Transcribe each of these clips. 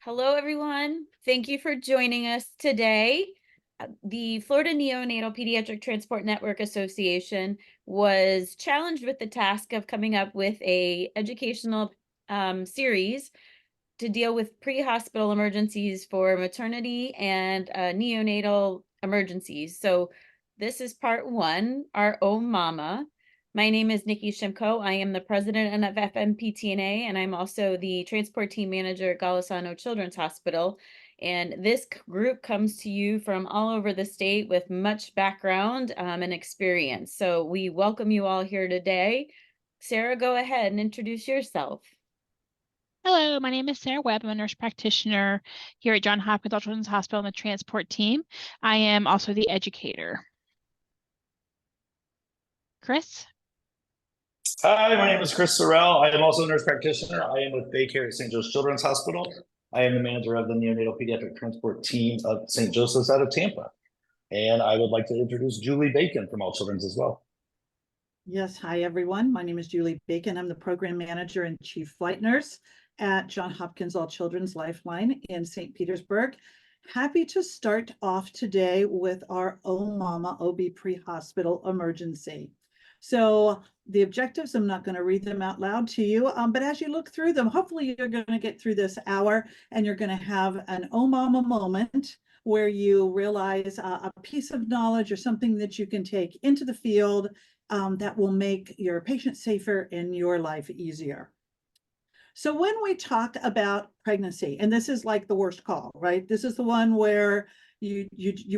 Hello, everyone. Thank you for joining us today. The Florida Neonatal Pediatric Transport Network Association was challenged with the task of coming up with a educational series to deal with pre-hospital emergencies for maternity and neonatal emergencies. So this is part one, our Oh Mama. My name is Nikki Shimko. I am the president of FMPTNA, and I'm also the transport team manager at Golisano Children's Hospital. And this group comes to you from all over the state with much background and experience. So we welcome you all here today. Sarah, go ahead and introduce yourself. Hello, my name is Sarah Webb. I'm a nurse practitioner here at Johns Hopkins Children's Hospital on the transport team. I am also the educator. Chris? Hi, my name is Chris Sorrell. I am also a nurse practitioner. I am with daycare at St. Joseph's Children's Hospital. I am the manager of the Neonatal Pediatric Transport team of St. Joseph's out of Tampa. And I would like to introduce Julie Bacon from All Children's as well. Yes, hi everyone. My name is Julie Bacon. I'm the program manager and chief flight nurse at Johns Hopkins All Children's Lifeline in St. Petersburg. Happy to start off today with our Oh Mama OB pre-hospital emergency. So the objectives, I'm not going to read them out loud to you, but as you look through them, hopefully you're going to get through this hour and you're going to have an Oh Mama moment where you realize a piece of knowledge or something that you can take into the field that will make your patient safer and your life easier. So when we talk about pregnancy, and this is like the worst call, right? This is the one where you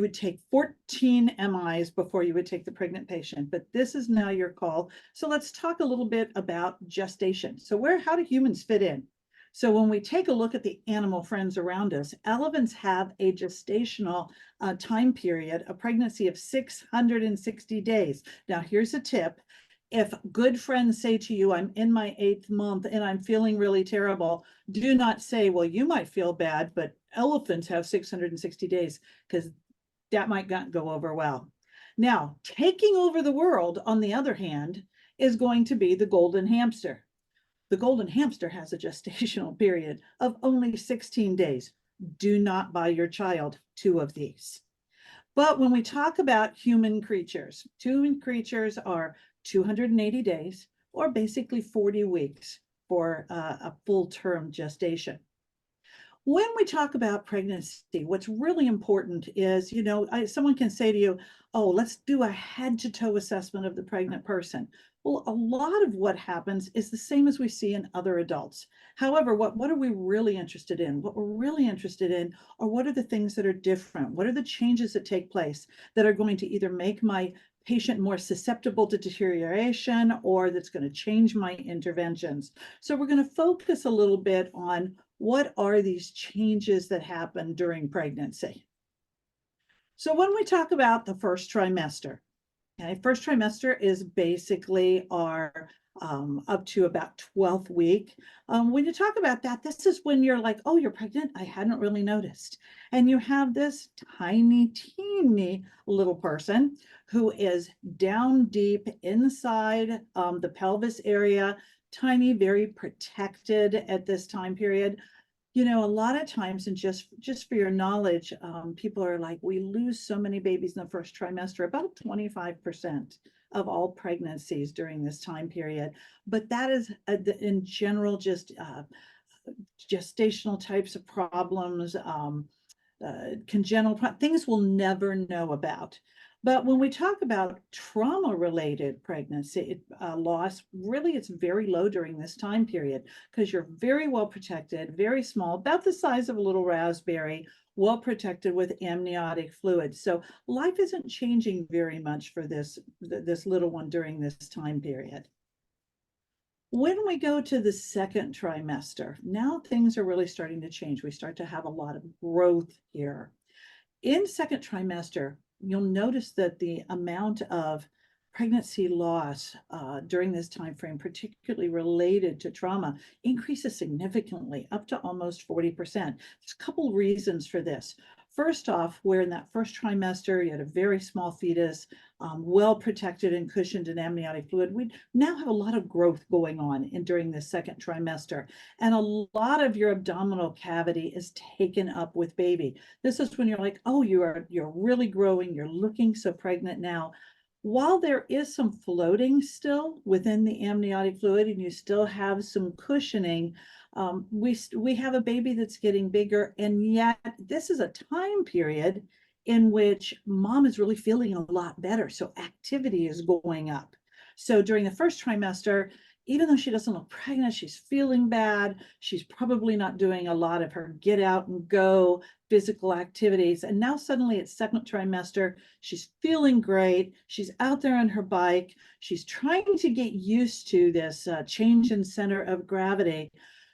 would take 14 MIs before you would take the pregnant patient, but this is now your call. So let's talk a little bit about gestation. So how do humans fit in? So when we take a look at the animal friends around us, elephants have a gestational time period, a pregnancy of 660 days. Now, here's a tip. If good friends say to you, I'm in my 8th month and I'm feeling really terrible, do not say, well, you might feel bad, but elephants have 660 days, because that might not go over well. Now, taking over the world, on the other hand, is going to be the golden hamster. The golden hamster has a gestational period of only 16 days. Do not buy your child 2 of these. But when we talk about human creatures are 280 days, or basically 40 weeks for a full-term gestation. When we talk about pregnancy, what's really important is, someone can say to you, oh, let's do a head-to-toe assessment of the pregnant person. Well, a lot of what happens is the same as we see in other adults. However, what are we really interested in? What we're really interested in are what are the things that are different? What are the changes that take place that are going to either make my patient more susceptible to deterioration, or that's going to change my interventions? So we're going to focus a little bit on what are these changes that happen during pregnancy. So when we talk about the first trimester, okay, first trimester is basically our up to about 12th week. When you talk about that, this is when you're like, oh, you're pregnant? I hadn't really noticed. And you have this tiny, teeny little person who is down deep inside the pelvis area, tiny, very protected at this time period. A lot of times, and just for your knowledge, people are like, we lose so many babies in the first trimester, about 25% of all pregnancies during this time period. But that is, in general, just gestational types of problems, congenital things we'll never know about. But when we talk about trauma-related pregnancy loss, really it's very low during this time period, because you're very well protected, very small, about the size of a little raspberry, well protected with amniotic fluid. So life isn't changing very much for this little one during this time period. When we go to the second trimester, now things are really starting to change. We start to have a lot of growth here. In second trimester, you'll notice that the amount of pregnancy loss during this time frame, particularly related to trauma, increases significantly, up to almost 40%. There's a couple reasons for this. First off, where in that first trimester, you had a very small fetus, well protected and cushioned in amniotic fluid, we now have a lot of growth going on during the second trimester. And a lot of your abdominal cavity is taken up with baby. This is when you're like, oh, you're really growing, you're looking so pregnant now. While there is some floating still within the amniotic fluid and you still have some cushioning, we have a baby that's getting bigger, and yet this is a time period in which mom is really feeling a lot better. So activity is going up. So during the first trimester, even though she doesn't look pregnant, she's feeling bad. She's probably not doing a lot of her get out and go physical activities. And now suddenly it's second trimester, she's feeling great. She's out there on her bike. She's trying to get used to this change in center of gravity.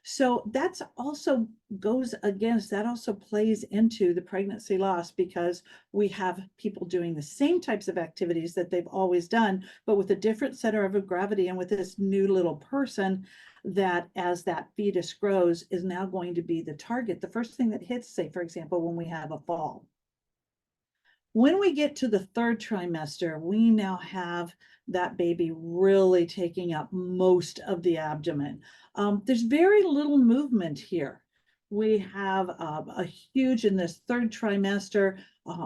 So that's also that also plays into the pregnancy loss, because we have people doing the same types of activities that they've always done, but with a different center of gravity and with this new little person that, as that fetus grows, is now going to be the target. The first thing that hits, say, for example, when we have a fall. When we get to the third trimester, we now have that baby really taking up most of the abdomen. There's very little movement here. We have a huge, in this third trimester,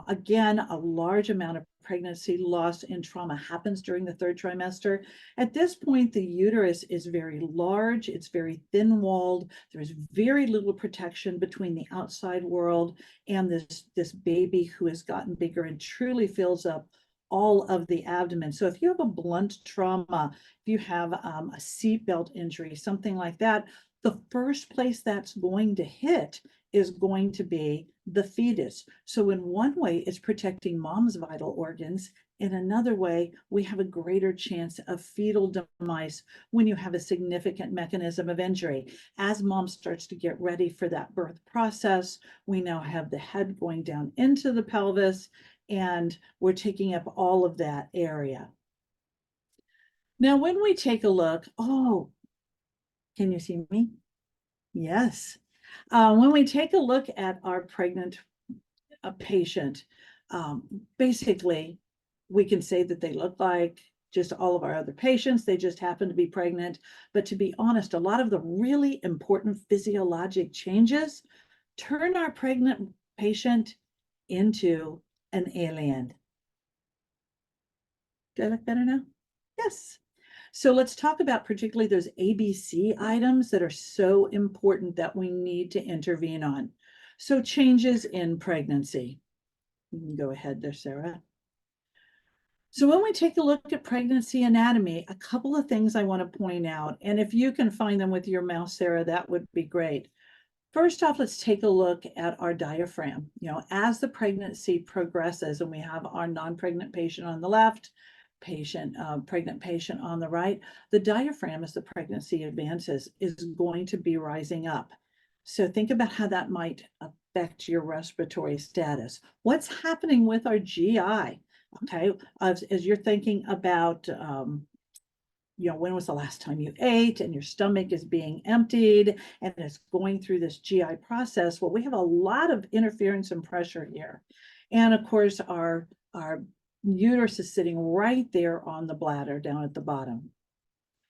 again, a large amount of pregnancy loss and trauma happens during the third trimester. At this point, the uterus is very large, it's very thin-walled, there's very little protection between the outside world and this baby who has gotten bigger and truly fills up all of the abdomen. So if you have a blunt trauma, if you have a seatbelt injury, something like that, the first place that's going to hit is going to be the fetus. So in one way, it's protecting mom's vital organs. In another way, we have a greater chance of fetal demise when you have a significant mechanism of injury. As mom starts to get ready for that birth process, we now have the head going down into the pelvis, and we're taking up all of that area. Now, when we take a look, oh, can you see me? Yes. When we take a look at our pregnant patient, basically, we can say that they look like just all of our other patients. They just happen to be pregnant. But to be honest, a lot of the really important physiologic changes turn our pregnant patient into an alien. Do I look better now? Yes. So let's talk about particularly those ABC items that are so important that we need to intervene on. So changes in pregnancy. You can go ahead there, Sarah. So when we take a look at pregnancy anatomy, a couple of things I want to point out, and if you can find them with your mouse, Sarah, that would be great. First off, let's take a look at our diaphragm. As the pregnancy progresses and we have our non-pregnant patient on the left, pregnant patient on the right, the diaphragm, as the pregnancy advances, is going to be rising up. So think about how that might affect your respiratory status. What's happening with our GI? Okay, as you're thinking about when was the last time you ate, and your stomach is being emptied and it's going through this GI process. Well, we have a lot of interference and pressure here. And of course, our uterus is sitting right there on the bladder down at the bottom.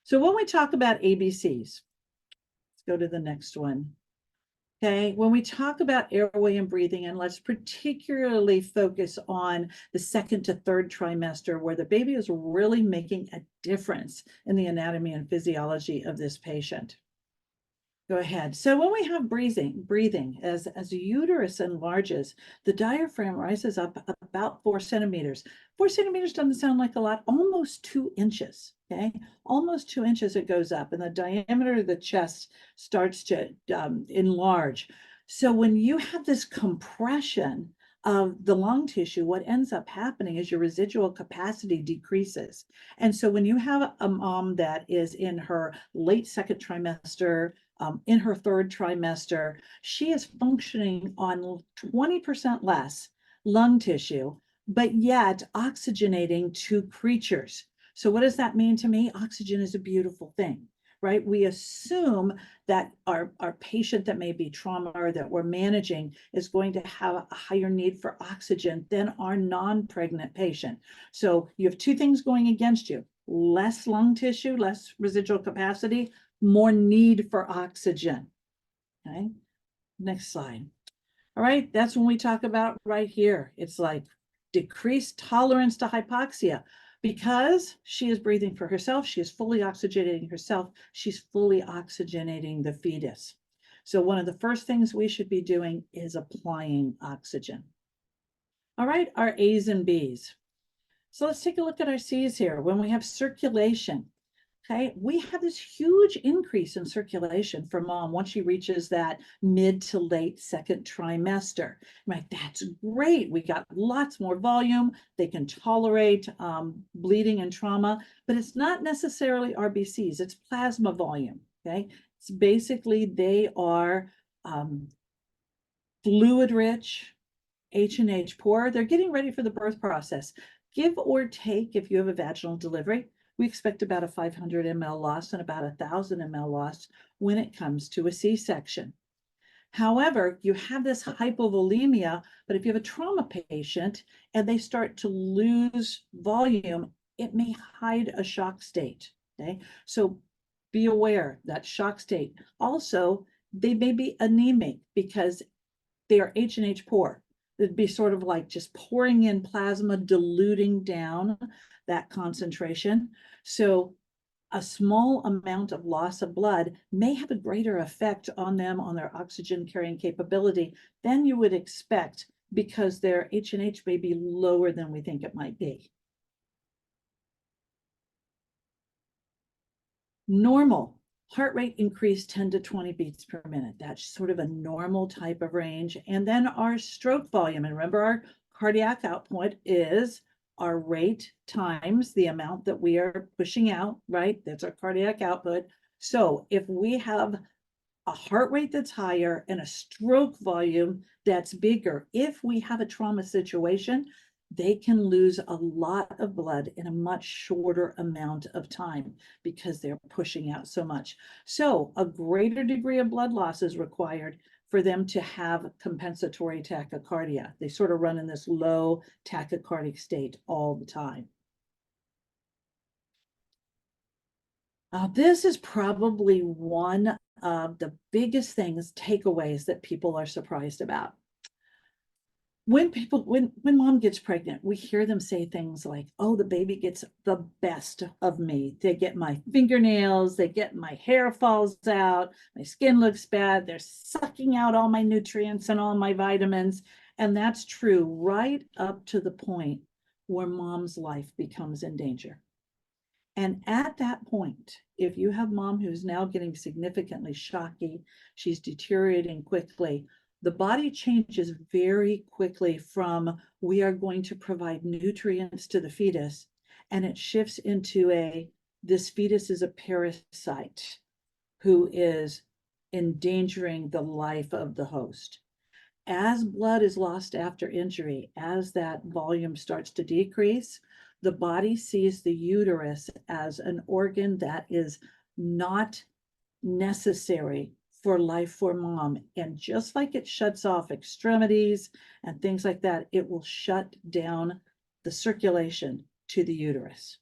So when we talk about ABCs, let's go to the next one. Okay, when we talk about airway and breathing, and let's particularly focus on the second to third trimester, where the baby is really making a difference in the anatomy and physiology of this patient. Go ahead. So when we have breathing, as the uterus enlarges, the diaphragm rises up about 4 centimeters. 4 centimeters doesn't sound like a lot, almost 2 inches, okay? Almost 2 inches it goes up, and the diameter of the chest starts to enlarge. So when you have this compression of the lung tissue, what ends up happening is your residual capacity decreases. And so when you have a mom that is in her late second trimester, in her third trimester, she is functioning on 20% less lung tissue, but yet oxygenating 2 creatures. So what does that mean to me? Oxygen is a beautiful thing. right? We assume that our patient that may be trauma or that we're managing is going to have a higher need for oxygen than our non-pregnant patient. So you have two things going against you: less lung tissue, less residual capacity, more need for oxygen. Okay, next slide. All right, that's when we talk about right here. It's like decreased tolerance to hypoxia because she is breathing for herself. She is fully oxygenating herself. She's fully oxygenating the fetus. So one of the first things we should be doing is applying oxygen. All right, our A's and B's. So let's take a look at our C's here. When we have circulation, okay, we have this huge increase in circulation for mom once she reaches that mid to late second trimester. Right, that's great. We got lots more volume. They can tolerate bleeding and trauma, but it's not necessarily RBCs. It's plasma volume. Okay, it's basically they are fluid rich, H&H poor. They're getting ready for the birth process. Give or take, if you have a vaginal delivery, we expect about a 500 ml loss and about 1,000 ml loss when it comes to a C-section. However, you have this hypovolemia, but if you have a trauma patient and they start to lose volume, it may hide a shock state. Okay, so be aware that shock state. Also, they may be anemic because they are H&H poor. It'd be sort of like just pouring in plasma, diluting down that concentration. So a small amount of loss of blood may have a greater effect on them, on their oxygen carrying capability than you would expect because their H&H may be lower than we think it might be. Normal. Heart rate increased 10 to 20 beats per minute. That's sort of a normal type of range. And then our stroke volume, and remember our cardiac output is our rate times the amount that we are pushing out, right? That's our cardiac output. So if we have a heart rate that's higher and a stroke volume that's bigger, if we have a trauma situation, they can lose a lot of blood in a much shorter amount of time because they're pushing out so much. So a greater degree of blood loss is required for them to have compensatory tachycardia. They sort of run in this low tachycardic state all the time. This is probably one of the biggest things, takeaways that people are surprised about. When mom gets pregnant, we hear them say things like, oh, the baby gets the best of me. They get my fingernails, they get my hair falls out, my skin looks bad, they're sucking out all my nutrients and all my vitamins. And that's true right up to the point where mom's life becomes in danger. And at that point, if you have mom who's now getting significantly shocky, she's deteriorating quickly, the body changes very quickly from we are going to provide nutrients to the fetus, and it shifts into this fetus is a parasite who is endangering the life of the host. As blood is lost after injury, as that volume starts to decrease, the body sees the uterus as an organ that is not necessary for life for mom. And just like it shuts off extremities and things like that, it will shut down the circulation to the uterus.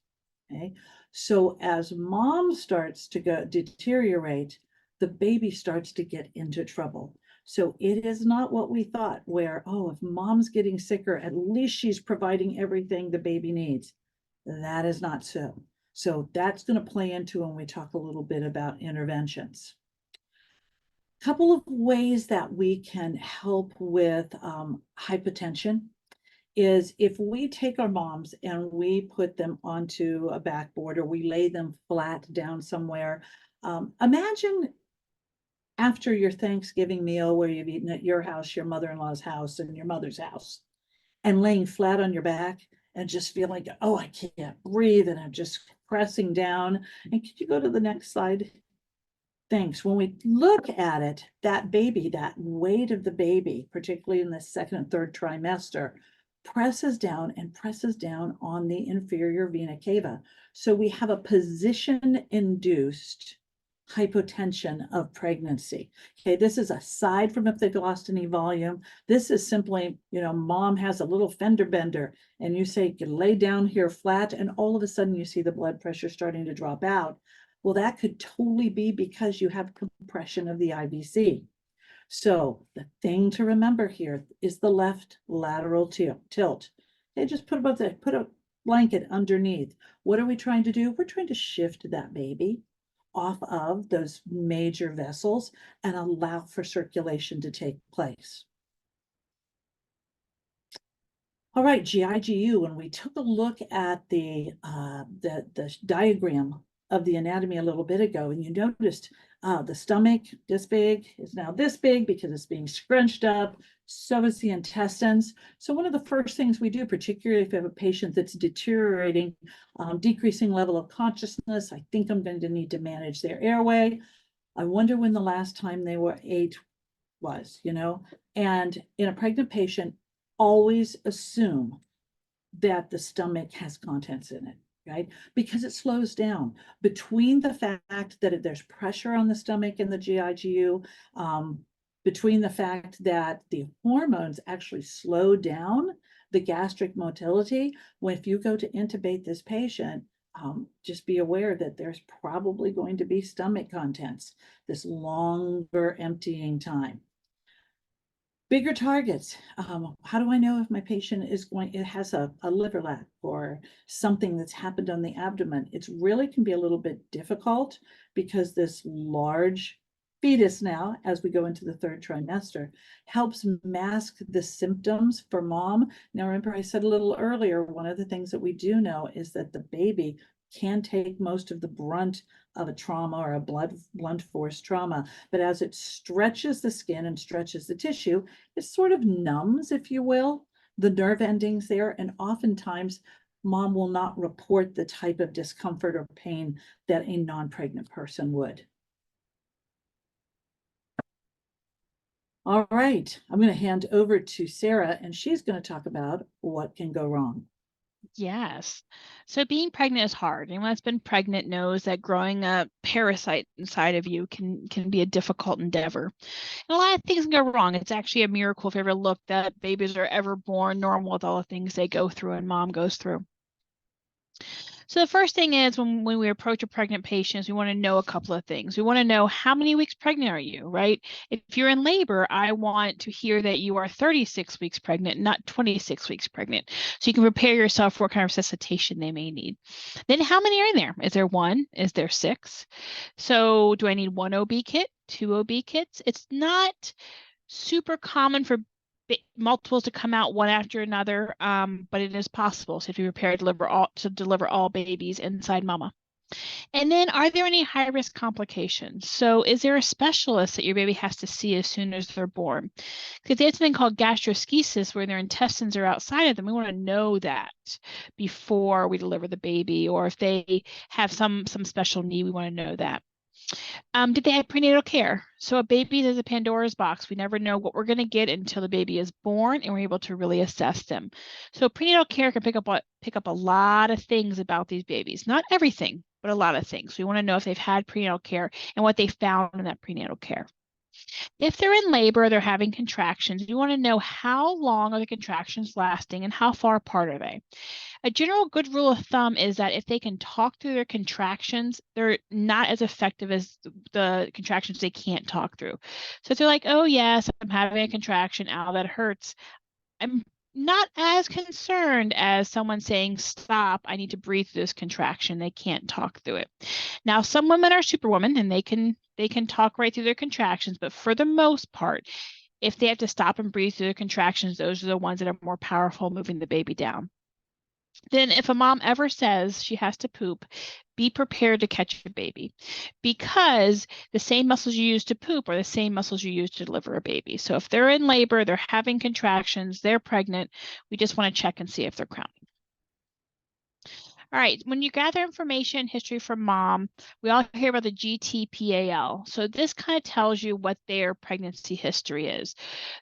Okay, so as mom starts to deteriorate, the baby starts to get into trouble. So it is not what we thought, where, oh, if mom's getting sicker, at least she's providing everything the baby needs. That is not so. So that's going to play into when we talk a little bit about interventions. A couple of ways that we can help with hypotension is if we take our moms and we put them onto a backboard or we lay them flat down somewhere. Imagine after your Thanksgiving meal where you've eaten at your house, your mother-in-law's house, and your mother's house, and laying flat on your back and just feeling, oh, I can't breathe, and I'm just pressing down. And could you go to the next slide? Thanks. When we look at it, that baby, that weight of the baby, particularly in the second and third trimester, presses down and presses down on the inferior vena cava. So we have a position-induced hypotension of pregnancy. Okay, this is aside from if they've lost any volume. This is simply, mom has a little fender bender and you say, you lay down here flat, and all of a sudden you see the blood pressure starting to drop out. Well, that could totally be because you have compression of the IVC. So the thing to remember here is the left lateral tilt. Okay, just put a blanket underneath. What are we trying to do? We're trying to shift that baby off of those major vessels and allow for circulation to take place. All right, GIGU, when we took a look at the diagram of the anatomy a little bit ago, and you noticed the stomach, this big, is now this big because it's being scrunched up. So is the intestines. So one of the first things we do, particularly if you have a patient that's deteriorating, decreasing level of consciousness, I think I'm going to need to manage their airway. I wonder when the last time they were ate was, and in a pregnant patient, always assume that the stomach has contents in it, right? Because it slows down. Between the fact that there's pressure on the stomach and the GIGU, between the fact that the hormones actually slow down the gastric motility, if you go to intubate this patient, just be aware that there's probably going to be stomach contents, this longer emptying time. Bigger targets. How do I know if my patient has a liver lac or something that's happened on the abdomen? It really can be a little bit difficult because this large fetus now, as we go into the third trimester, helps mask the symptoms for mom. Now, remember I said a little earlier, one of the things that we do know is that the baby can take most of the brunt of a trauma or a blunt force trauma. But as it stretches the skin and stretches the tissue, it sort of numbs, if you will, the nerve endings there. And oftentimes, mom will not report the type of discomfort or pain that a non-pregnant person would. All right, I'm going to hand over to Sarah, and she's going to talk about what can go wrong. Yes. So being pregnant is hard. Anyone that's been pregnant knows that growing a parasite inside of you can be a difficult endeavor. And a lot of things can go wrong. It's actually a miracle if you ever look that babies are ever born normal with all the things they go through and mom goes through. So the first thing is when we approach a pregnant patient, we want to know a couple of things. We want to know how many weeks pregnant are you, right? If you're in labor, I want to hear that you are 36 weeks pregnant, not 26 weeks pregnant. So you can prepare yourself for what kind of resuscitation they may need. Then how many are in there? Is there one? Is there six? So do I need one OB kit, two OB kits? It's not super common for multiples to come out one after another, but it is possible. So if you prepare to deliver all babies inside mama. And then are there any high risk complications? So is there a specialist that your baby has to see as soon as they're born? Because they have something called gastroschisis where their intestines are outside of them. We want to know that before we deliver the baby, or if they have some special need, we want to know that. Did they have prenatal care? So a baby is a Pandora's box. We never know what we're going to get until the baby is born and we're able to really assess them. So prenatal care can pick up a lot of things about these babies. Not everything, but a lot of things. We want to know if they've had prenatal care and what they found in that prenatal care. If they're in labor, they're having contractions, you want to know how long are the contractions lasting and how far apart are they. A general good rule of thumb is that if they can talk through their contractions, they're not as effective as the contractions they can't talk through. So if they're like, oh yes, I'm having a contraction, ow, that hurts, I'm not as concerned as someone saying, stop, I need to breathe through this contraction. They can't talk through it. Now, some women are superwomen and they can talk right through their contractions, but for the most part, if they have to stop and breathe through their contractions, those are the ones that are more powerful moving the baby down. Then if a mom ever says she has to poop, be prepared to catch your baby, because the same muscles you use to poop are the same muscles you use to deliver a baby. So if they're in labor, they're having contractions, they're pregnant, we just want to check and see if they're crowning. All right, when you gather information, history from mom, we all hear about the GTPAL. So this kind of tells you what their pregnancy history is.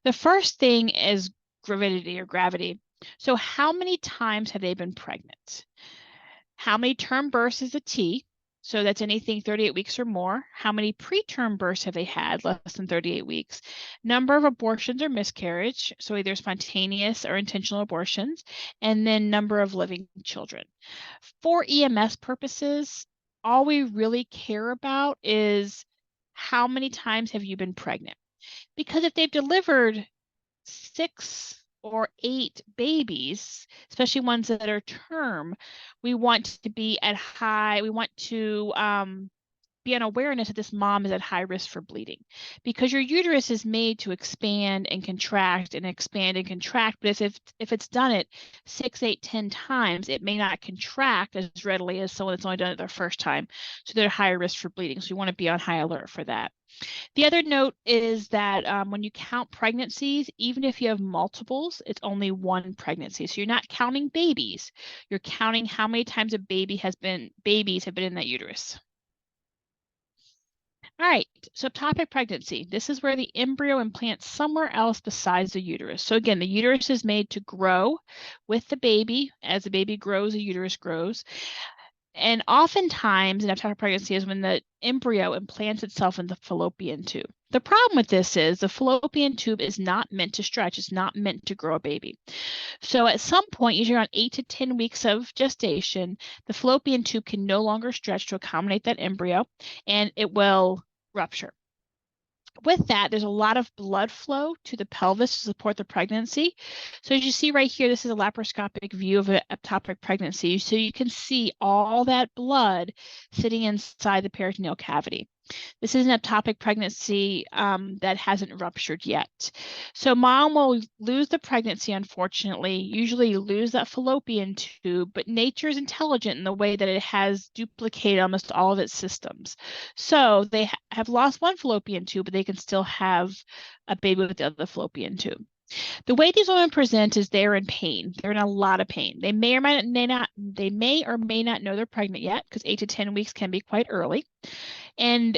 The first thing is gravidity or gravity. So how many times have they been pregnant? How many term births is a T? So that's anything 38 weeks or more. How many preterm births have they had, less than 38 weeks? Number of abortions or miscarriage, so either spontaneous or intentional abortions, and then number of living children. For EMS purposes, all we really care about is how many times have you been pregnant? Because if they've delivered 6 or 8 babies, especially ones that are term, we want to be at high, we want to be an awareness that this mom is at high risk for bleeding, because your uterus is made to expand and contract and expand and contract. But if it's done it 6, 8, 10 times, it may not contract as readily as someone that's only done it their first time. So they're at higher risk for bleeding. So you want to be on high alert for that. The other note is that when you count pregnancies, even if you have multiples, it's only one pregnancy. So you're not counting babies. You're counting how many times babies have been in that uterus. All right, so ectopic pregnancy. This is where the embryo implants somewhere else besides the uterus. So again, the uterus is made to grow with the baby. As the baby grows, the uterus grows. And oftentimes an ectopic pregnancy is when the embryo implants itself in the fallopian tube. The problem with this is the fallopian tube is not meant to stretch. It's not meant to grow a baby. So at some point, usually around 8 to 10 weeks of gestation, the fallopian tube can no longer stretch to accommodate that embryo, and it will rupture. With that, there's a lot of blood flow to the pelvis to support the pregnancy. So as you see right here, this is a laparoscopic view of an ectopic pregnancy. So you can see all that blood sitting inside the peritoneal cavity. This is an ectopic pregnancy that hasn't ruptured yet. So mom will lose the pregnancy, unfortunately, usually lose that fallopian tube, but nature is intelligent in the way that it has duplicated almost all of its systems. So they have lost one fallopian tube, but they can still have a baby with the other fallopian tube. The way these women present is they're in pain. They're in a lot of pain. They may or may not know they're pregnant yet, because 8 to 10 weeks can be quite early. And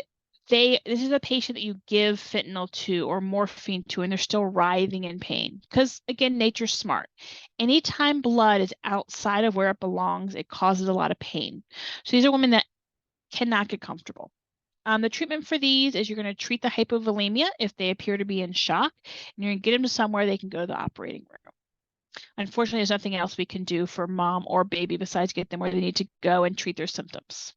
this is a patient that you give fentanyl to or morphine to, and they're still writhing in pain. Because again, nature's smart. Anytime blood is outside of where it belongs, it causes a lot of pain. So these are women that cannot get comfortable. The treatment for these is you're going to treat the hypovolemia if they appear to be in shock, and you're going to get them to somewhere they can go to the operating room. Unfortunately, there's nothing else we can do for mom or baby besides get them where they need to go and treat their symptoms.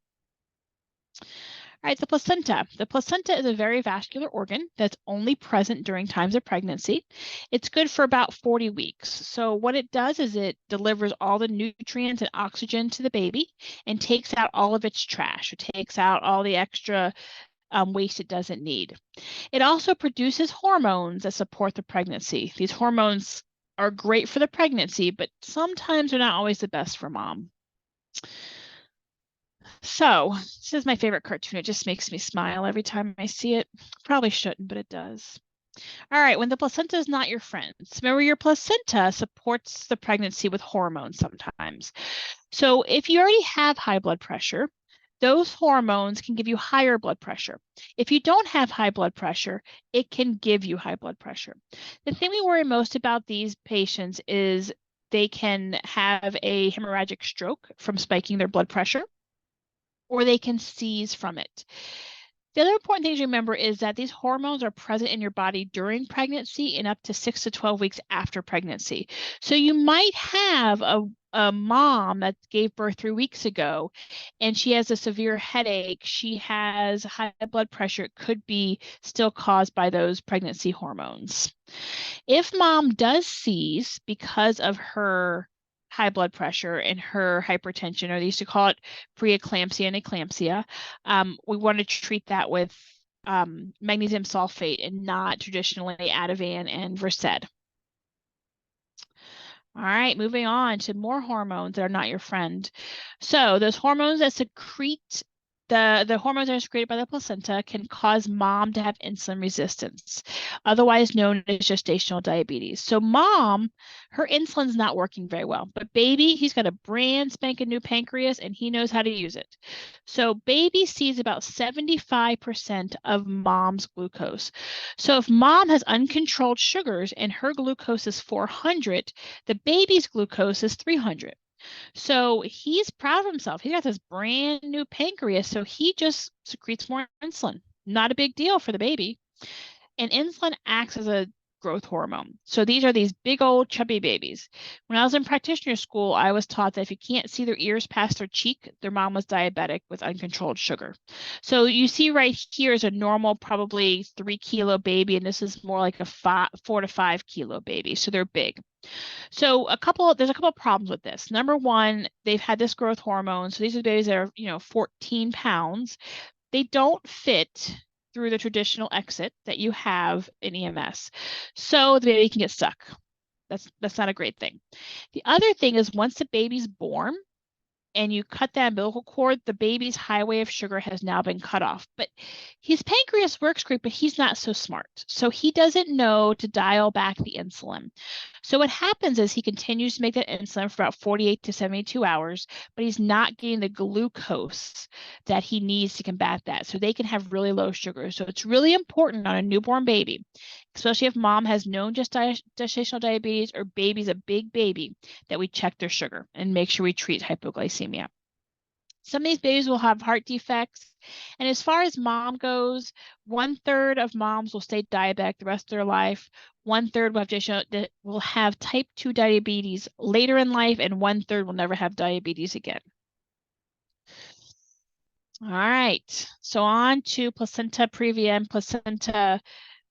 All right, the placenta. The placenta is a very vascular organ that's only present during times of pregnancy. It's good for about 40 weeks. So what it does is it delivers all the nutrients and oxygen to the baby and takes out all of its trash. It takes out all the extra waste it doesn't need. It also produces hormones that support the pregnancy. These hormones are great for the pregnancy, but sometimes they're not always the best for mom. So this is my favorite cartoon. It just makes me smile every time I see it. Probably shouldn't, but it does. All right, when the placenta is not your friend, remember your placenta supports the pregnancy with hormones sometimes. So if you already have high blood pressure, those hormones can give you higher blood pressure. If you don't have high blood pressure, it can give you high blood pressure. The thing we worry most about these patients is they can have a hemorrhagic stroke from spiking their blood pressure, or they can seize from it. The other important thing to remember is that these hormones are present in your body during pregnancy and up to 6 to 12 weeks after pregnancy. So you might have a mom that gave birth 3 weeks ago and she has a severe headache, she has high blood pressure. It could be still caused by those pregnancy hormones. If mom does seize because of her high blood pressure and her hypertension, or they used to call it preeclampsia and eclampsia, we want to treat that with magnesium sulfate and not traditionally Ativan and Versed. All right, moving on to more hormones that are not your friend. So those hormones that secrete, the hormones that are secreted by the placenta can cause mom to have insulin resistance, otherwise known as gestational diabetes. So mom, her insulin's not working very well, but baby, he's got a brand spanking new pancreas and he knows how to use it. So baby sees about 75% of mom's glucose. So if mom has uncontrolled sugars and her glucose is 400, the baby's glucose is 300. So he's proud of himself. He got this brand new pancreas, so he just secretes more insulin. Not a big deal for the baby. And insulin acts as a growth hormone. So these are these big old chubby babies. When I was in practitioner school, I was taught that if you can't see their ears past their cheek, their mom was diabetic with uncontrolled sugar. So you see right here is a normal, probably 3-kilo baby, and this is more like a 4 to 5 kilo baby. So they're big. So there's a couple of problems with this. Number one, they've had this growth hormone. So these are babies that are, 14 pounds. They don't fit through the traditional exit that you have in EMS. So the baby can get stuck. That's not a great thing. The other thing is once the baby's born and you cut that umbilical cord, the baby's highway of sugar has now been cut off. But his pancreas works great, but he's not so smart. So he doesn't know to dial back the insulin. So what happens is he continues to make that insulin for about 48 to 72 hours, but he's not getting the glucose that he needs to combat that. So they can have really low sugar. So it's really important on a newborn baby, especially if mom has known gestational diabetes or baby's a big baby, that we check their sugar and make sure we treat hypoglycemia. Some of these babies will have heart defects. And as far as mom goes, 1/3 of moms will stay diabetic the rest of their life. 1/3 will have type 2 diabetes later in life, and 1/3 will never have diabetes again. All right, so on to placenta previa and placenta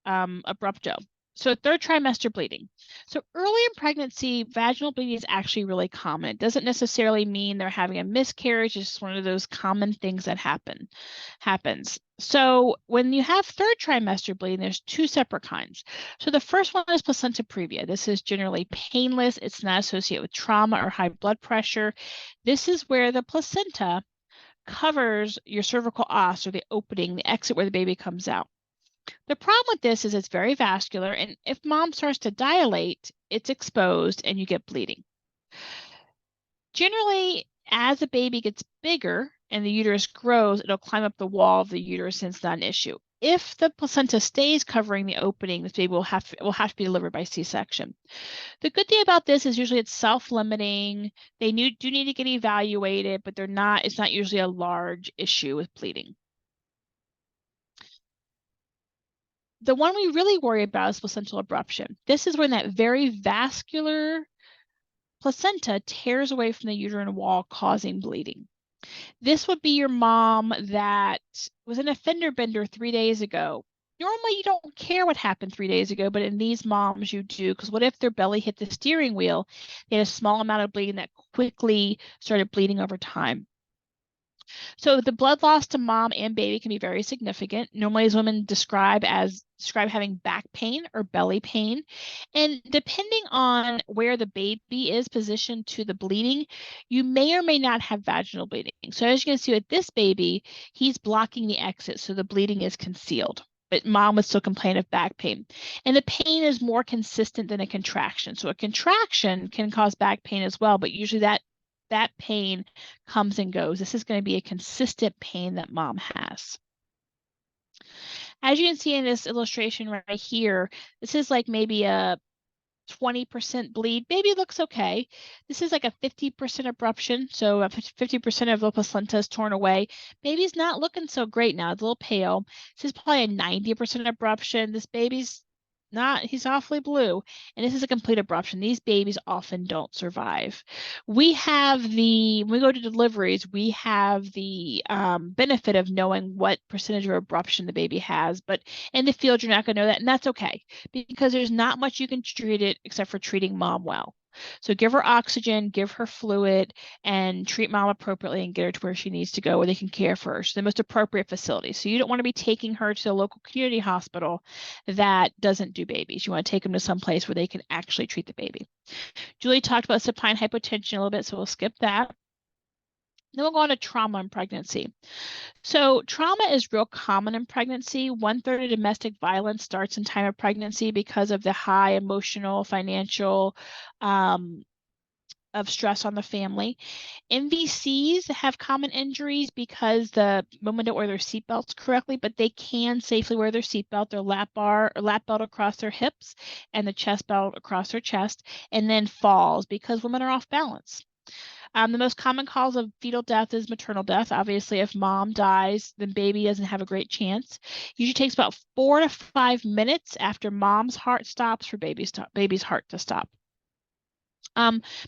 abrupto. So third trimester bleeding. So early in pregnancy, vaginal bleeding is actually really common. It doesn't necessarily mean they're having a miscarriage. It's just one of those common things that happens. So when you have third trimester bleeding, there's two separate kinds. So the first one is placenta previa. This is generally painless. It's not associated with trauma or high blood pressure. This is where the placenta covers your cervical os, or the opening, the exit where the baby comes out. The problem with this is it's very vascular, and if mom starts to dilate, it's exposed and you get bleeding. Generally, as the baby gets bigger and the uterus grows, it'll climb up the wall of the uterus and it's not an issue. If the placenta stays covering the opening, this baby will have to be delivered by C-section. The good thing about this is usually it's self-limiting. They do need to get evaluated, but it's not usually a large issue with bleeding. The one we really worry about is placental abruption. This is when that very vascular placenta tears away from the uterine wall, causing bleeding. This would be your mom that was in a fender bender 3 days ago. Normally, you don't care what happened 3 days ago, but in these moms, you do, because what if their belly hit the steering wheel? They had a small amount of bleeding that quickly started bleeding over time. So the blood loss to mom and baby can be very significant. Normally, as women describe having back pain or belly pain. And depending on where the baby is positioned to the bleeding, you may or may not have vaginal bleeding. So as you can see with this baby, he's blocking the exit, so the bleeding is concealed. But mom would still complain of back pain. And the pain is more consistent than a contraction. So a contraction can cause back pain as well, but usually that pain comes and goes. This is going to be a consistent pain that mom has. As you can see in this illustration right here, this is like maybe a 20% bleed. Baby looks okay. This is like a 50% abruption. So 50% of the placenta is torn away. Baby's not looking so great now. It's a little pale. This is probably a 90% abruption. This baby's he's awfully blue. And this is a complete abruption. These babies often don't survive. When we go to deliveries, we have the benefit of knowing what percentage of abruption the baby has. But in the field, you're not going to know that. And that's okay, because there's not much you can treat it except for treating mom well. So give her oxygen, give her fluid, and treat mom appropriately and get her to where she needs to go, where they can care for her. So the most appropriate facility. So you don't want to be taking her to a local community hospital that doesn't do babies. You want to take them to some place where they can actually treat the baby. Julie talked about supine hypotension a little bit, so we'll skip that. Then we'll go on to trauma in pregnancy. So trauma is real common in pregnancy. 1/3 of domestic violence starts in time of pregnancy because of the high emotional, financial of stress on the family. MVCs have common injuries because the women don't wear their seatbelts correctly, but they can safely wear their seatbelt, their lap belt across their hips and the chest belt across their chest, and then falls because women are off balance. The most common cause of fetal death is maternal death. Obviously, if mom dies, then baby doesn't have a great chance. Usually takes about 4 to 5 minutes after mom's heart stops for baby's heart to stop.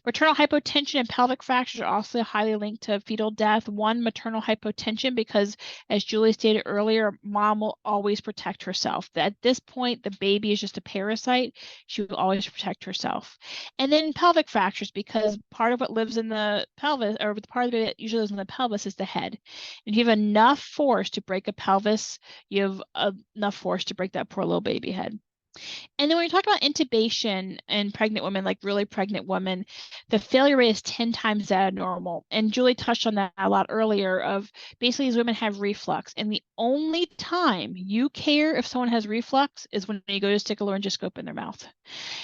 Maternal hypotension and pelvic fractures are also highly linked to fetal death. One, maternal hypotension, because as Julie stated earlier, mom will always protect herself. At this point, the baby is just a parasite. She will always protect herself. And then pelvic fractures, because part of what lives in the pelvis, or the part of it that usually lives in the pelvis, is the head. And if you have enough force to break a pelvis, you have enough force to break that poor little baby head. And then when we talk about intubation in pregnant women, like really pregnant women, the failure rate is 10 times that normal. And Julie touched on that a lot earlier of basically these women have reflux. And the only time you care if someone has reflux is when you go to stick a laryngoscope in their mouth.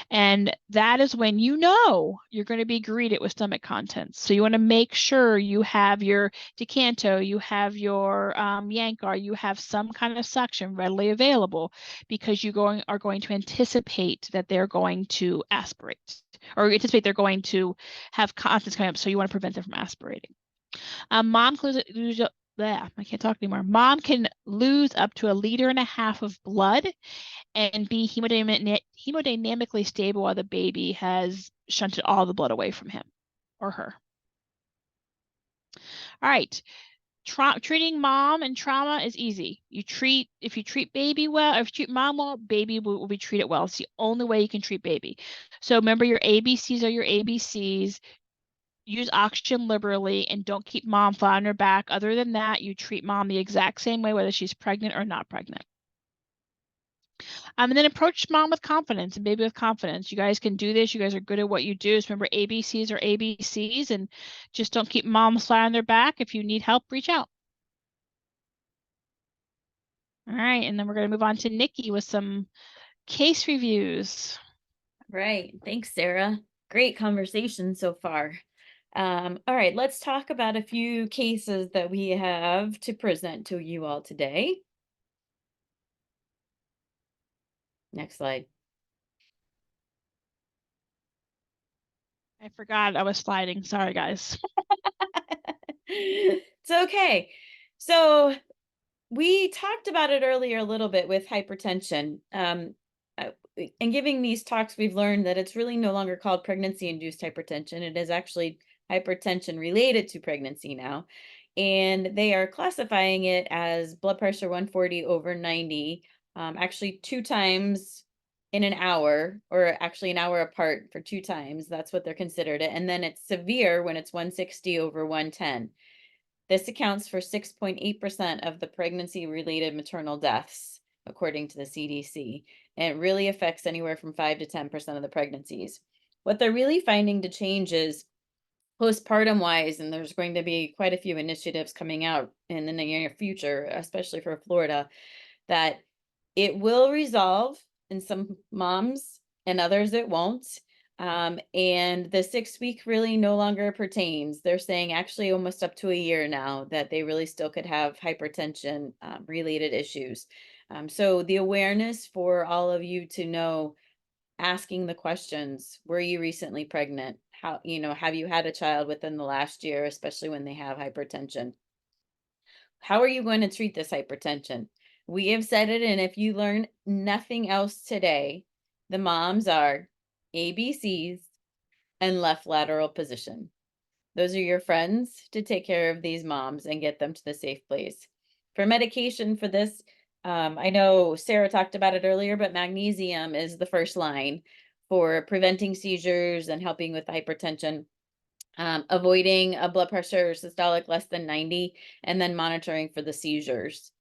And that is when you know you're going to be greeted with stomach contents. So you want to make sure you have your Decanto, you have your Yankar, you have some kind of suction readily available, because you are going to anticipate that they're going to aspirate, or anticipate they're going to have contents coming up. So you want to prevent them from aspirating. Mom I can't talk anymore. Mom can lose up to 1.5 liters of blood and be hemodynamically stable while the baby has shunted all the blood away from him or her. All right. Treating mom and trauma is easy. If you treat baby well, or if you treat mom well, baby will be treated well. It's the only way you can treat baby. So remember, your ABCs are your ABCs. Use oxygen liberally, and don't keep mom flat on her back. Other than that, you treat mom the exact same way, whether she's pregnant or not pregnant. And then approach mom with confidence and baby with confidence. You guys can do this. You guys are good at what you do. Just remember, ABCs are ABCs, and just don't keep moms flat on their back. If you need help, reach out. All right, and then we're going to move on to Nikki with some case reviews. Right. Thanks, Sarah. Great conversation so far. All right, let's talk about a few cases that we have to present to you all today. Next slide. I forgot I was sliding. Sorry, guys. It's okay. So we talked about it earlier a little bit with hypertension. In giving these talks, we've learned that it's really no longer called pregnancy-induced hypertension. It is actually hypertension related to pregnancy now. And they are classifying it as blood pressure 140/90, actually 2 times in an hour, or actually an hour apart for 2 times. That's what they're considered it. And then it's severe when it's 160/110. This accounts for 6.8% of the pregnancy-related maternal deaths, according to the CDC. And it really affects anywhere from 5 to 10% of the pregnancies. What they're really finding to change is postpartum wise, and there's going to be quite a few initiatives coming out in the near future, especially for Florida, that it will resolve in some moms and others it won't. And the 6-week really no longer pertains. They're saying actually almost up to a year now that they really still could have hypertension related issues. So the awareness for all of you to know, asking the questions, were you recently pregnant? How, have you had a child within the last year, especially when they have hypertension? How are you going to treat this hypertension? We have said it, and if you learn nothing else today, the moms are ABCs and left lateral position. Those are your friends to take care of these moms and get them to the safe place. For medication for this, I know Sarah talked about it earlier, but magnesium is the first line for preventing seizures and helping with hypertension. Avoiding a blood pressure systolic less than 90, and then monitoring for the seizures.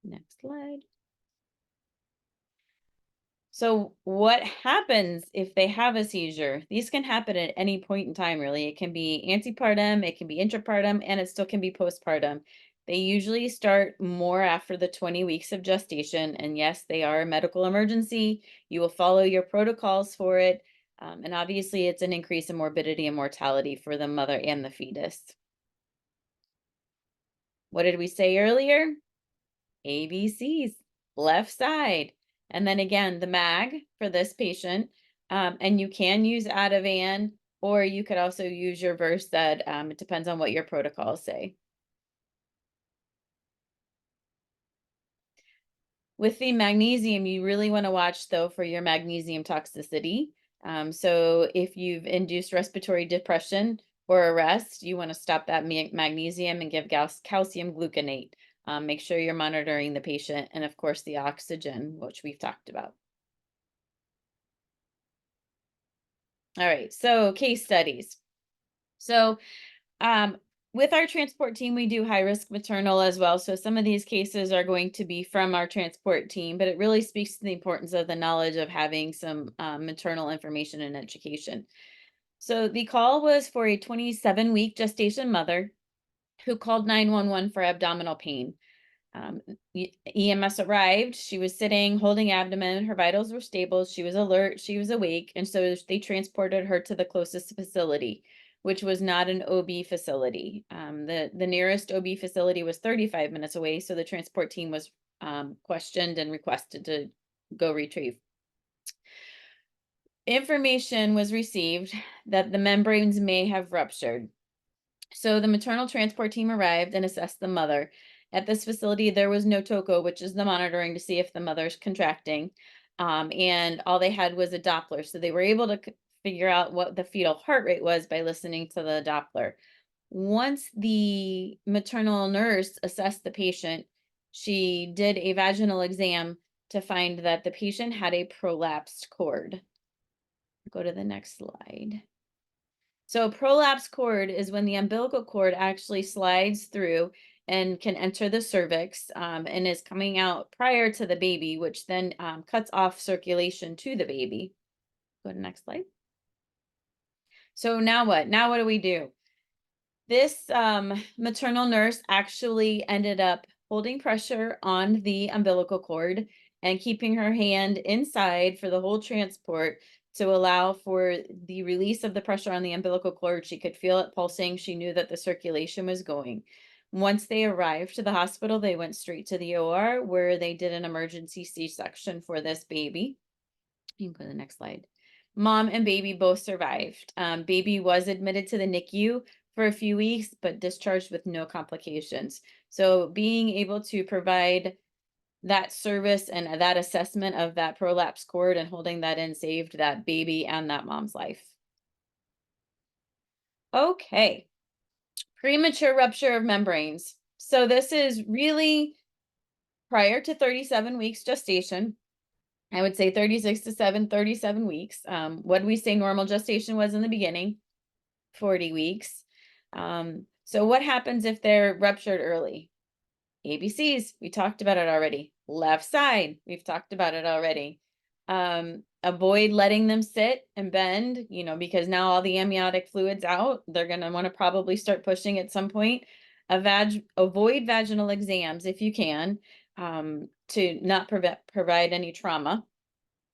Next slide. So what happens if they have a seizure? These can happen at any point in time, really. It can be antepartum, it can be intrapartum, and it still can be postpartum. They usually start more after the 20 weeks of gestation. And yes, they are a medical emergency. You will follow your protocols for it. And obviously, it's an increase in morbidity and mortality for the mother and the fetus. What did we say earlier? ABCs, left side. And then again, the MAG for this patient. And you can use Ativan or you could also use your Versed. It depends on what your protocols say. With the magnesium, you really want to watch though for your magnesium toxicity. So if you've induced respiratory depression or arrest, you want to stop that magnesium and give calcium gluconate. Make sure you're monitoring the patient, and of course the oxygen, which we've talked about. All right, so case studies. So with our transport team, we do high risk maternal as well. So some of these cases are going to be from our transport team, but it really speaks to the importance of the knowledge of having some maternal information and education. So the call was for a 27-week gestation mother who called 911 for abdominal pain. EMS arrived. She was sitting, holding abdomen. Her vitals were stable. She was alert. She was awake. And so they transported her to the closest facility, which was not an OB facility. The nearest OB facility was 35 minutes away. So the transport team was questioned and requested to go retrieve. Information was received that the membranes may have ruptured. So the maternal transport team arrived and assessed the mother. At this facility, there was no TOCO, which is the monitoring to see if the mother's contracting. And all they had was a Doppler. So they were able to figure out what the fetal heart rate was by listening to the Doppler. Once the maternal nurse assessed the patient, she did a vaginal exam to find that the patient had a prolapsed cord. Go to the next slide. So a prolapse cord is when the umbilical cord actually slides through and can enter the cervix and is coming out prior to the baby, which then cuts off circulation to the baby. Go to the next slide. So now what? Now what do we do? This maternal nurse actually ended up holding pressure on the umbilical cord and keeping her hand inside for the whole transport to allow for the release of the pressure on the umbilical cord. She could feel it pulsing. She knew that the circulation was going. Once they arrived to the hospital, they went straight to the OR where they did an emergency C-section for this baby. You can go to the next slide. Mom and baby both survived. Baby was admitted to the NICU for a few weeks, but discharged with no complications. So being able to provide that service and that assessment of that prolapse cord and holding that in saved that baby and that mom's life. Okay, premature rupture of membranes. So this is really prior to 37 weeks gestation. I would say 36 to 37 weeks. What did we say normal gestation was in the beginning? 40 weeks. So what happens if they're ruptured early? ABCs, we talked about it already. Left side, we've talked about it already. Avoid letting them sit and bend, because now all the amniotic fluid's out. They're going to want to probably start pushing at some point. Avoid vaginal exams if you can, to not provide any trauma.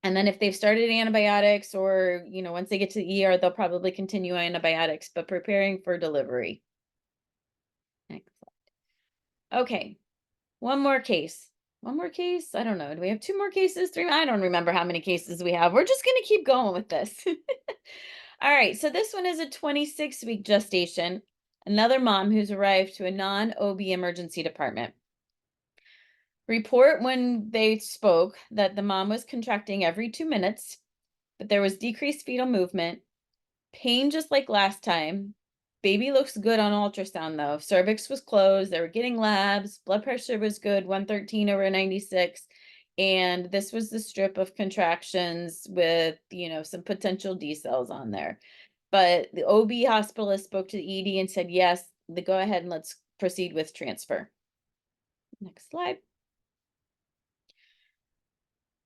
And then if they've started antibiotics or, once they get to the ER, they'll probably continue antibiotics, but preparing for delivery. Next slide. Okay, one more case. One more case? I don't know. Do we have 2 more cases? 3? I don't remember how many cases we have. We're just going to keep going with this. All right, so this one is a 26-week gestation. Another mom who's arrived to a non-OB emergency department. Report when they spoke that the mom was contracting every 2 minutes, but there was decreased fetal movement, pain just like last time. Baby looks good on ultrasound though. Cervix was closed. They were getting labs. Blood pressure was good, 113/96. And this was the strip of contractions with, some potential D cells on there. But the OB hospitalist spoke to the ED and said, yes, go ahead and let's proceed with transfer. Next slide.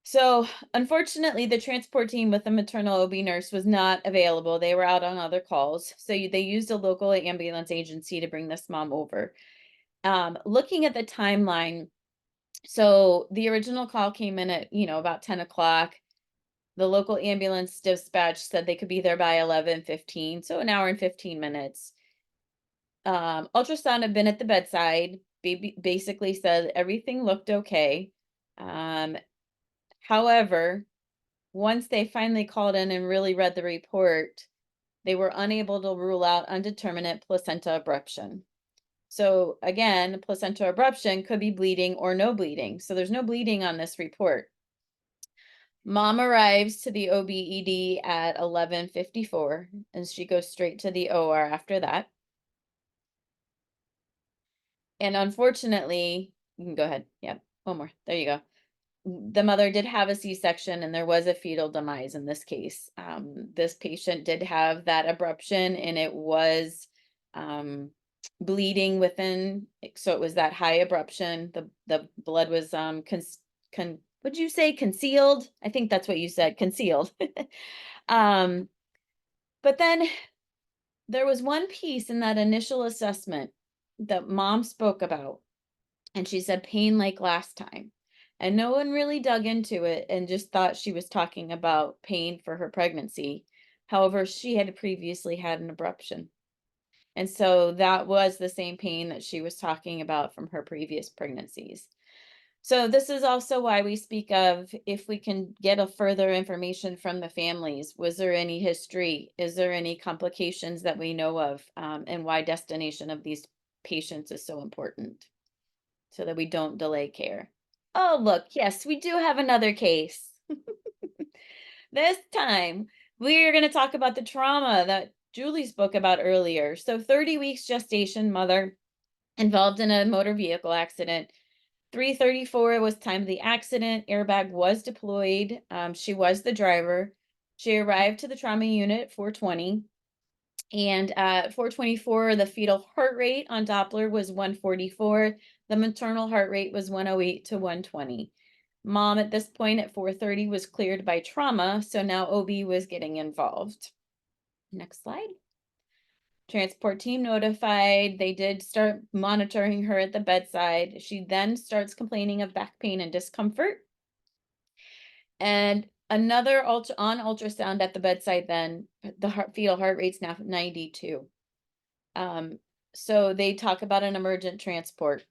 So unfortunately, the transport team with the maternal OB nurse was not available. They were out on other calls. So they used a local ambulance agency to bring this mom over. Looking at the timeline, so the original call came in at, about 10 o'clock. The local ambulance dispatch said they could be there by 11:15, so an hour and 15 minutes. Ultrasound had been at the bedside. Baby basically said everything looked okay. However, once they finally called in and really read the report, they were unable to rule out undeterminate placenta abruption. So again, placenta abruption could be bleeding or no bleeding. So there's no bleeding on this report. Mom arrives to the OB/ED at 11:54, and she goes straight to the OR after that. And unfortunately, you can go ahead. Yep, one more. There you go. The mother did have a C-section, and there was a fetal demise in this case. This patient did have that abruption, and it was bleeding within, so it was that high abruption. The blood was would you say concealed? I think that's what you said, concealed. But then there was one piece in that initial assessment that mom spoke about, and she said pain like last time. And no one really dug into it and just thought she was talking about pain for her pregnancy. However, she had previously had an abruption. And so that was the same pain that she was talking about from her previous pregnancies. So this is also why we speak of, if we can get a further information from the families, was there any history? Is there any complications that we know of? And why destination of these patients is so important, so that we don't delay care. Oh, look, yes, we do have another case. This time, we're going to talk about the trauma that Julie spoke about earlier. So 30 weeks gestation, mother involved in a motor vehicle accident. 3:34 was time of the accident. Airbag was deployed. She was the driver. She arrived to the trauma unit at 4:20. And at 4:24, the fetal heart rate on Doppler was 144. The maternal heart rate was 108 to 120. Mom at this point at 4:30 was cleared by trauma, so now OB was getting involved. Next slide. Transport team notified. They did start monitoring her at the bedside. She then starts complaining of back pain and discomfort. And another ultrasound at the bedside, then the fetal heart rate's now 92. So they talk about an emergent transport.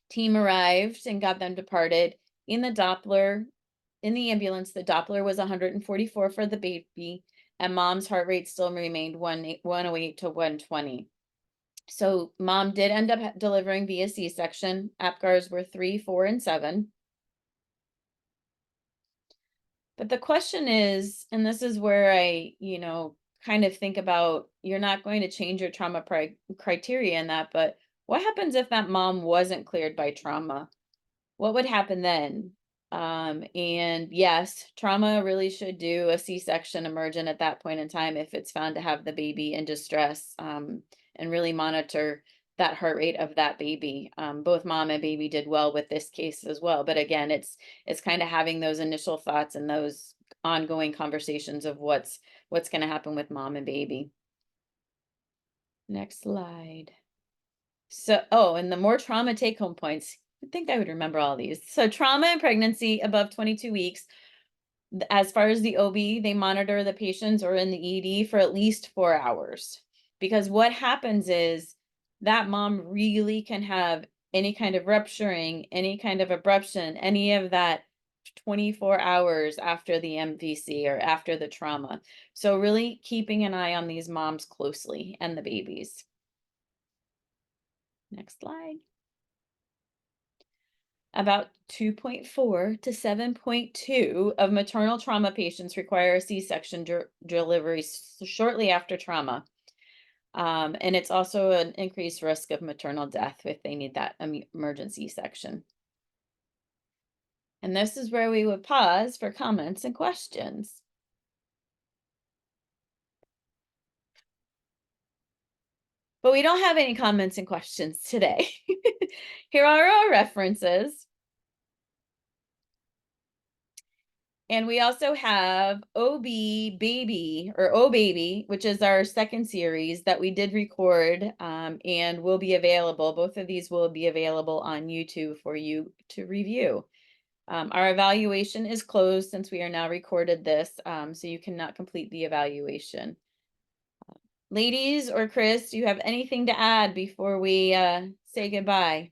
Team arrived and got them departed. In the Doppler, in the ambulance, the Doppler was 144 for the baby, and mom's heart rate still remained 108 to 120. So mom did end up delivering via C-section. APGARs were 3, 4, and 7. But the question is, and this is where I, kind of think about, you're not going to change your trauma criteria in that, but what happens if that mom wasn't cleared by trauma? What would happen then? And yes, trauma really should do a C-section emergent at that point in time if it's found to have the baby in distress, and really monitor that heart rate of that baby. Both mom and baby did well with this case as well. But again, it's kind of having those initial thoughts and those ongoing conversations of what's going to happen with mom and baby. Next slide. So, and the more trauma take-home points. I think I would remember all these. So trauma and pregnancy above 22 weeks. As far as the OB, they monitor the patients or in the ED for at least 4 hours. Because what happens is that mom really can have any kind of rupturing, any kind of abruption, any of that 24 hours after the MVC or after the trauma. So really keeping an eye on these moms closely and the babies. Next slide. About 2.4 to 7.2 of maternal trauma patients require a C-section delivery shortly after trauma. And it's also an increased risk of maternal death if they need that emergency section. And this is where we would pause for comments and questions. But we don't have any comments and questions today. Here are our references. And we also have OB Baby, or O Baby, which is our second series that we did record, and will be available. Both of these will be available on YouTube for you to review. Our evaluation is closed since we are now recorded this, so you cannot complete the evaluation. Ladies or Chris, do you have anything to add before we say goodbye?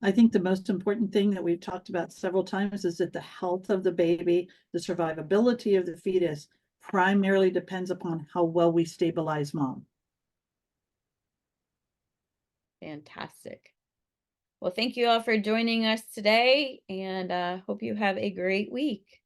I think the most important thing that we've talked about several times is that the health of the baby, the survivability of the fetus primarily depends upon how well we stabilize mom. Fantastic. Well, thank you all for joining us today, and hope you have a great week.